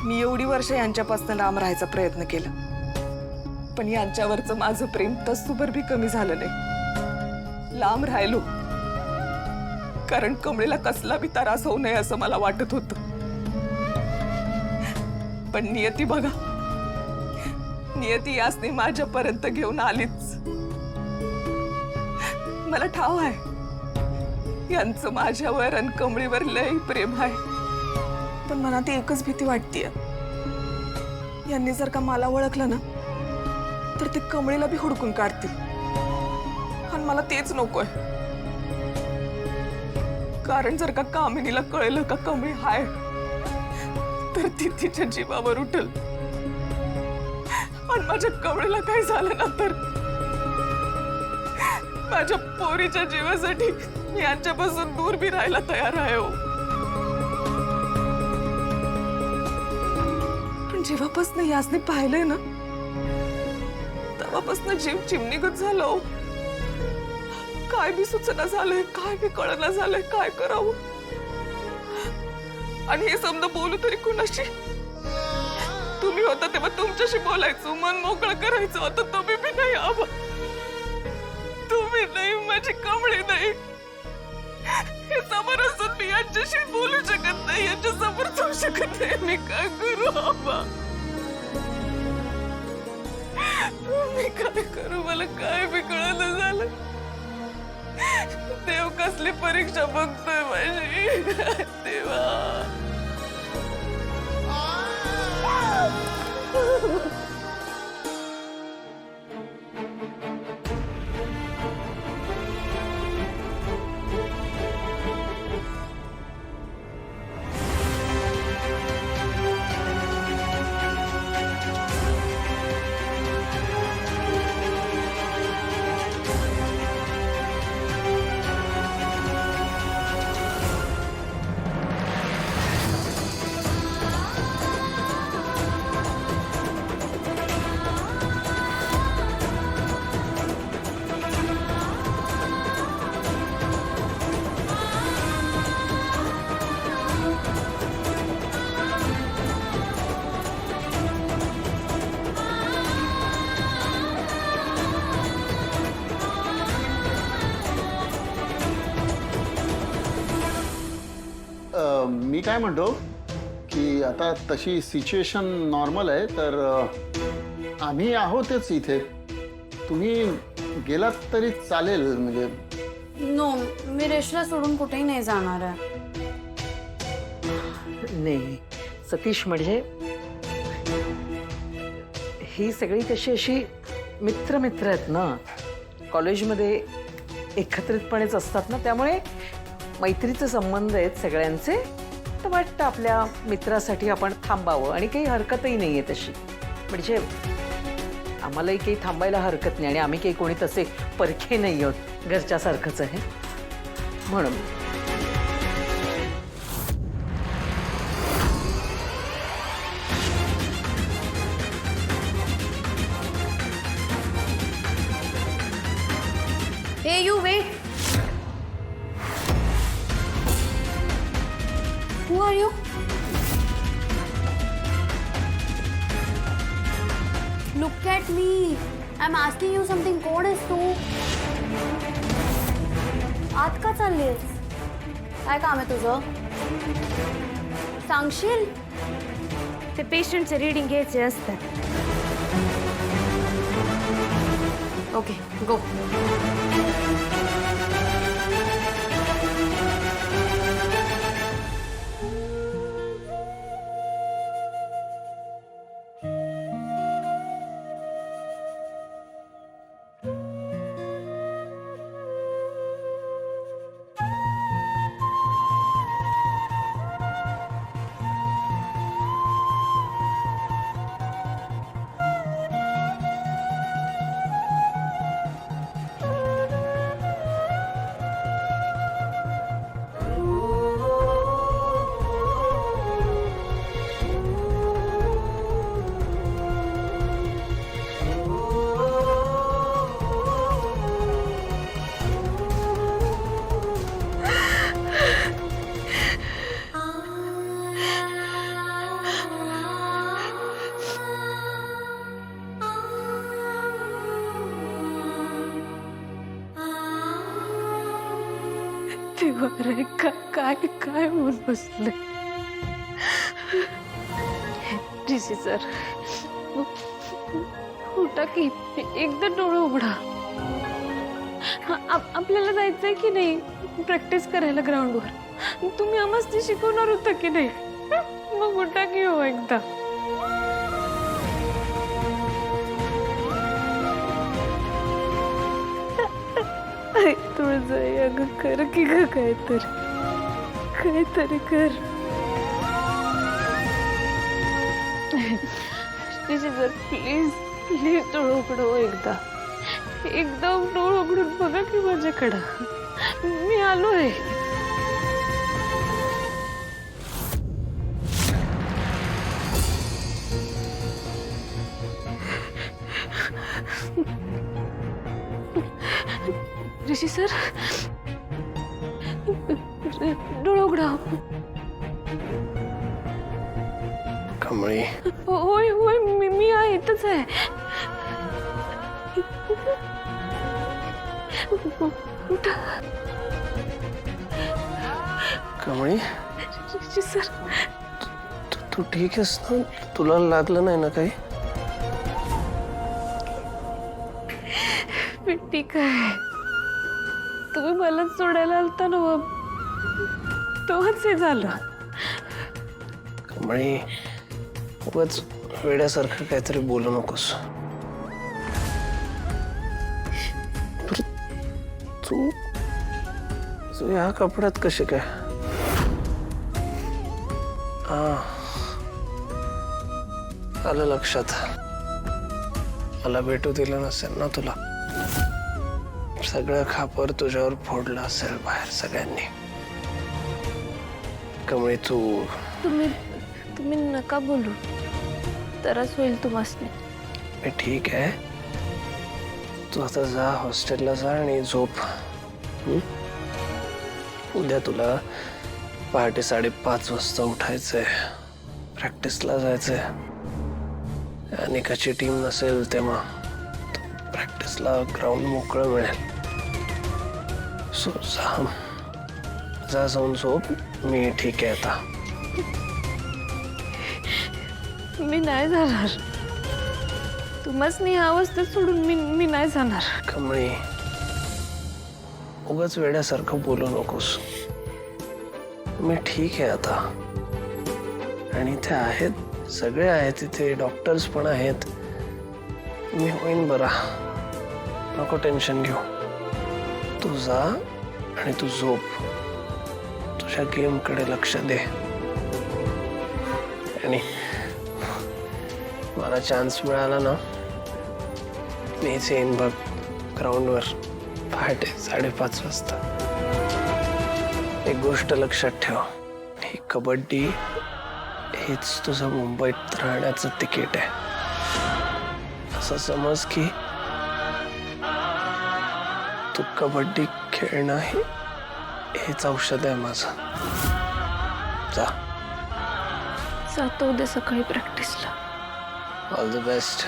मी एवढी वर्ष यांच्यापासून लांब राहायचा प्रयत्न केला, पण यांच्यावरचं माझं प्रेम तसूभर बी कमी झालं नाही. लांब राहिलो कारण कमळेला कसला बी त्रास होऊ नये असं मला वाटत होतं. पण नियती बघा, नियती यासने माझ्यापर्यंत घेऊन आलीच. मला ठाव आहे यांचं माझ्यावर आणि कमळीवर लय प्रेम आहे, पण मला ती एकच भीती वाटतेय, यांनी जर का मला ओळखलं ना तर ते कमळीला बी हुडकून काढतील आणि मला तेच नकोय. कारण जर का कामिनीला कळलं का कमळी हाय तर ती तिच्या जीवावर उठल आणि माझ्या कमळीला काय झालं ना तर माझ्या पोरीच्या जीवासाठी मी यांच्यापासून दूर बी राहायला तयार आहे. हो, पण जेव्हापासून यासने पाहिलंय ना तेव्हापासून जीव चिमणीगत झाला. हो, काय बी सुचना झालंय, काय बी कळना झालंय, काय करावं. आणि हे समजा बोलू तरी कुणाशी? तुम्ही होता तेव्हा तुमच्याशी बोलायचो, मन मोकळं करायचं होतं, तुम्ही बी नाही. आबा तुम्ही नाही, माझी कमळी नाही. हे समोर असून मी यांच्याशी बोलू शकत नाही, यांच्या समोर जाऊ शकत नाही. मी काय करू आबा? मी काय करू? मला काय बी कळलं झालं. देव कसली परीक्षा बघतोय माझी देवा. मी काय म्हणतो की आता तशी सिच्युएशन नॉर्मल आहे तर आम्ही आहोतच इथे. तुम्ही गेलात तरी चालेल. म्हणजे नो, मी रेशला सोडून कुठेही नाही जाणार आहे. नाही सतीश, म्हणजे ही सगळी कशी अशी मित्र मित्र आहेत ना, कॉलेजमध्ये एकत्रितपणेच असतात ना, त्यामुळे मैत्रीचे संबंध आहेत सगळ्यांचे. तर वाटतं आपल्या मित्रासाठी आपण थांबावं आणि काही हरकतही नाही आहे तशी. म्हणजे आम्हालाही काही थांबायला हरकत नाही आणि आम्ही काही कोणी तसे परखे नाही आहोत, घरच्यासारखंच आहे म्हणून. Hey you wait. Who are you? Look at me. I'm asking you something. कोण आहेस तू? आत का चाललीस? काय काम आहे तुझं? सांगशील? ते पेशंटचे रीडिंग घ्यायचे असतात. ओके, गो. किती वार आहे काय काय होऊन बसलं ऋषी सर उठा की एकदा डोळं उघडा आपल्याला जायचंय की नाही प्रॅक्टिस करायला ग्राउंडवर तुम्ही आम्हाला ते शिकवणार होता की नाही मग उठा की हो एकदा तुळजाई अगं कर की ग काहीतरी कर सर प्लीज प्लीज डोळं उघडव एकदा डोळं उघडून बघा की माझ्याकडं मी आलोय ऋषी सर डोळं उघडा कमळी होय होय मी आहे इथंच आहे उठा कमळी ऋषी सर तू ठीक आहेस ना तुला लागलं नाही ना काही मी ठीक आहे तुम्ही मला सोडायला आलता ना तेव्हाच हे झालं कमळी उगाच वेड्यासारखं काहीतरी बोलू नकोस तू तू या कपड्यात कसे काय आलं लक्षात मला भेटू दिलं नसेल ना तुला सगळं खापर तुझ्यावर फोडलं असेल बाहेर सगळ्यांनी कमळी तू तुम्ही नका बोलू तरच होईल तुम्हाला मी ठीक आहे तू आता जा हॉस्टेलला जा आणि झोप उद्या तुला पहाटे 5:30 वाजता उठायचंय प्रॅक्टिसला जायचंय अनेकाची टीम नसेल तेव्हा प्रॅक्टिसला ग्राउंड मोकळं मिळेल सो जा जाऊन झोप मी ठीक आहे आता मी नाही जाणार तुम्हाच नाही अवस्थेत सोडून मी नाही जाणार कमळी उगाच वेड्यासारखं बोलू नकोस मी ठीक आहे आता आणि इथे आहेत सगळे आहेत इथे डॉक्टर्स पण आहेत मी होईन बरा नको टेन्शन घेऊ तू जा आणि तू झोप तुझ्या गेमकडे लक्ष दे आणि मला चान्स मिळाला ना मीच येईन बघ ग्राउंडवर पहाटे 5:30 वाजता एक गोष्ट लक्षात ठेव ही कबड्डी हेच तुझं मुंबईत राहण्याचं तिकीट आहे असं समज की तू कबड्डी खेळणं हेच औषध आहे माझं जा जातो उद्या सकाळी प्रॅक्टिसला ऑल द बेस्ट